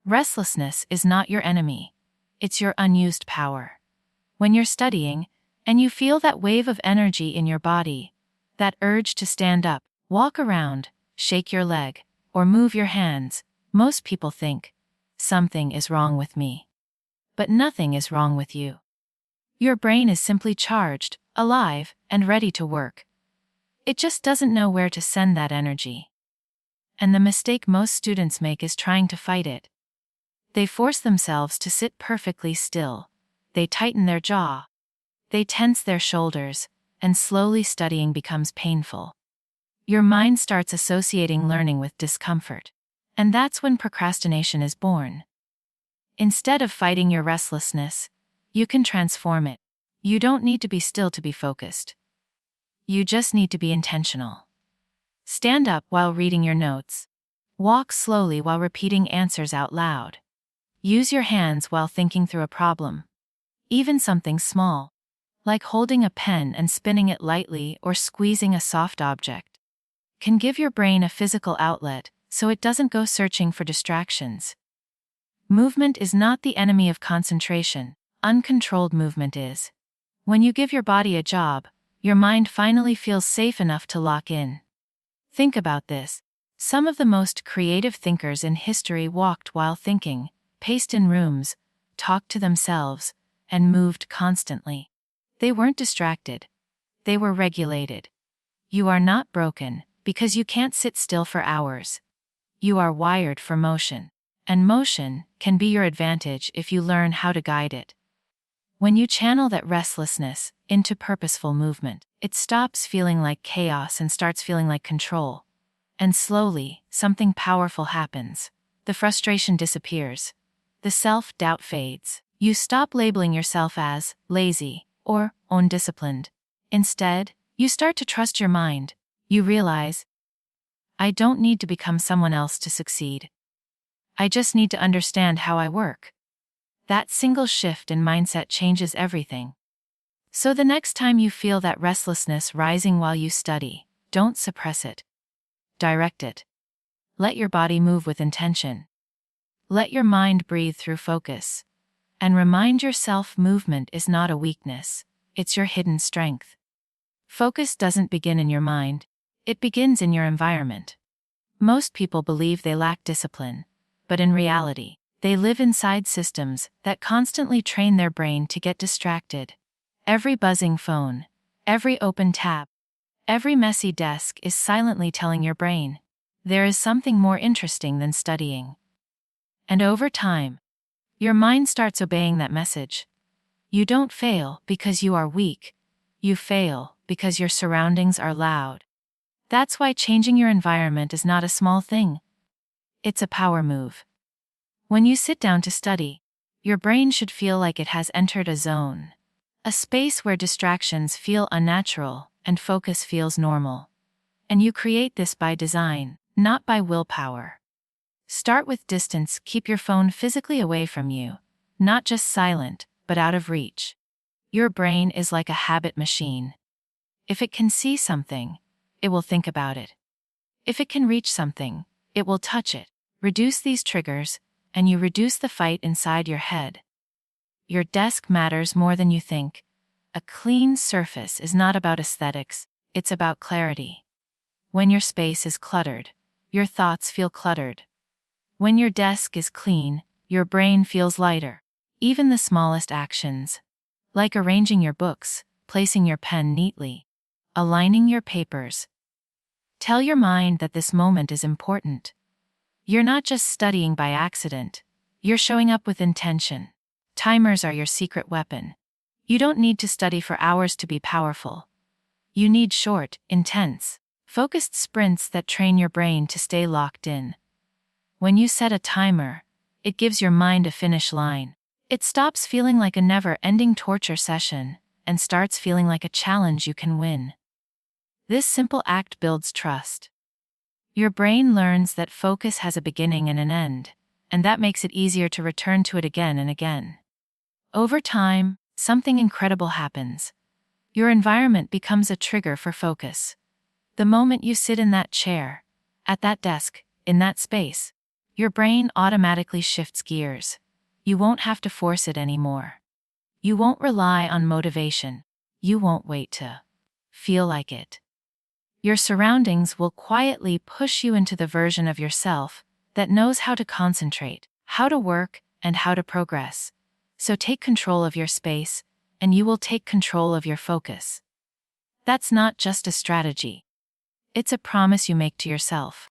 Restlessness is not your enemy. It's your unused power. When you're studying, and you feel that wave of energy in your body, that urge to stand up, walk around, shake your leg, or move your hands, most people think, something is wrong with me. But nothing is wrong with you. Your brain is simply charged, alive, and ready to work. It just doesn't know where to send that energy. And the mistake most students make is trying to fight it. They force themselves to sit perfectly still. They tighten their jaw. They tense their shoulders, and slowly studying becomes painful. Your mind starts associating learning with discomfort. And that's when procrastination is born. Instead of fighting your restlessness, you can transform it. You don't need to be still to be focused. You just need to be intentional. Stand up while reading your notes. Walk slowly while repeating answers out loud. Use your hands while thinking through a problem. Even something small, like holding a pen and spinning it lightly or squeezing a soft object, can give your brain a physical outlet so it doesn't go searching for distractions. Movement is not the enemy of concentration. Uncontrolled movement is. When you give your body a job, your mind finally feels safe enough to lock in. Think about this. Some of the most creative thinkers in history walked while thinking, paced in rooms, talked to themselves, and moved constantly. They weren't distracted. They were regulated. You are not broken because you can't sit still for hours. You are wired for motion. And motion can be your advantage if you learn how to guide it. When you channel that restlessness into purposeful movement, it stops feeling like chaos and starts feeling like control. And slowly, something powerful happens. The frustration disappears. The self-doubt fades. You stop labeling yourself as lazy or undisciplined. Instead, you start to trust your mind. You realize, I don't need to become someone else to succeed. I just need to understand how I work. That single shift in mindset changes everything. So the next time you feel that restlessness rising while you study, don't suppress it. Direct it. Let your body move with intention. Let your mind breathe through focus. And remind yourself movement is not a weakness, it's your hidden strength. Focus doesn't begin in your mind, it begins in your environment. Most people believe they lack discipline, but in reality, they live inside systems that constantly train their brain to get distracted. Every buzzing phone, every open tab, every messy desk is silently telling your brain, there is something more interesting than studying. And over time, your mind starts obeying that message. You don't fail because you are weak. You fail because your surroundings are loud. That's why changing your environment is not a small thing. It's a power move. When you sit down to study, your brain should feel like it has entered a zone. A space where distractions feel unnatural and focus feels normal. And you create this by design, not by willpower. Start with distance. Keep your phone physically away from you, not just silent, but out of reach. Your brain is like a habit machine. If it can see something, it will think about it. If it can reach something, it will touch it. Reduce these triggers, and you reduce the fight inside your head. Your desk matters more than you think. A clean surface is not about aesthetics, it's about clarity. When your space is cluttered, your thoughts feel cluttered. When your desk is clean, your brain feels lighter. Even the smallest actions, like arranging your books, placing your pen neatly, aligning your papers, tell your mind that this moment is important. You're not just studying by accident, you're showing up with intention. Timers are your secret weapon. You don't need to study for hours to be powerful. You need short, intense, focused sprints that train your brain to stay locked in. When you set a timer, it gives your mind a finish line. It stops feeling like a never-ending torture session and starts feeling like a challenge you can win. This simple act builds trust. Your brain learns that focus has a beginning and an end, and that makes it easier to return to it again and again. Over time, something incredible happens. Your environment becomes a trigger for focus. The moment you sit in that chair, at that desk, in that space, Your brain automatically shifts gears. You won't have to force it anymore. You won't rely on motivation. You won't wait to feel like it. Your surroundings will quietly push you into the version of yourself that knows how to concentrate, how to work, and how to progress. So take control of your space, and you will take control of your focus. That's not just a strategy. It's a promise you make to yourself.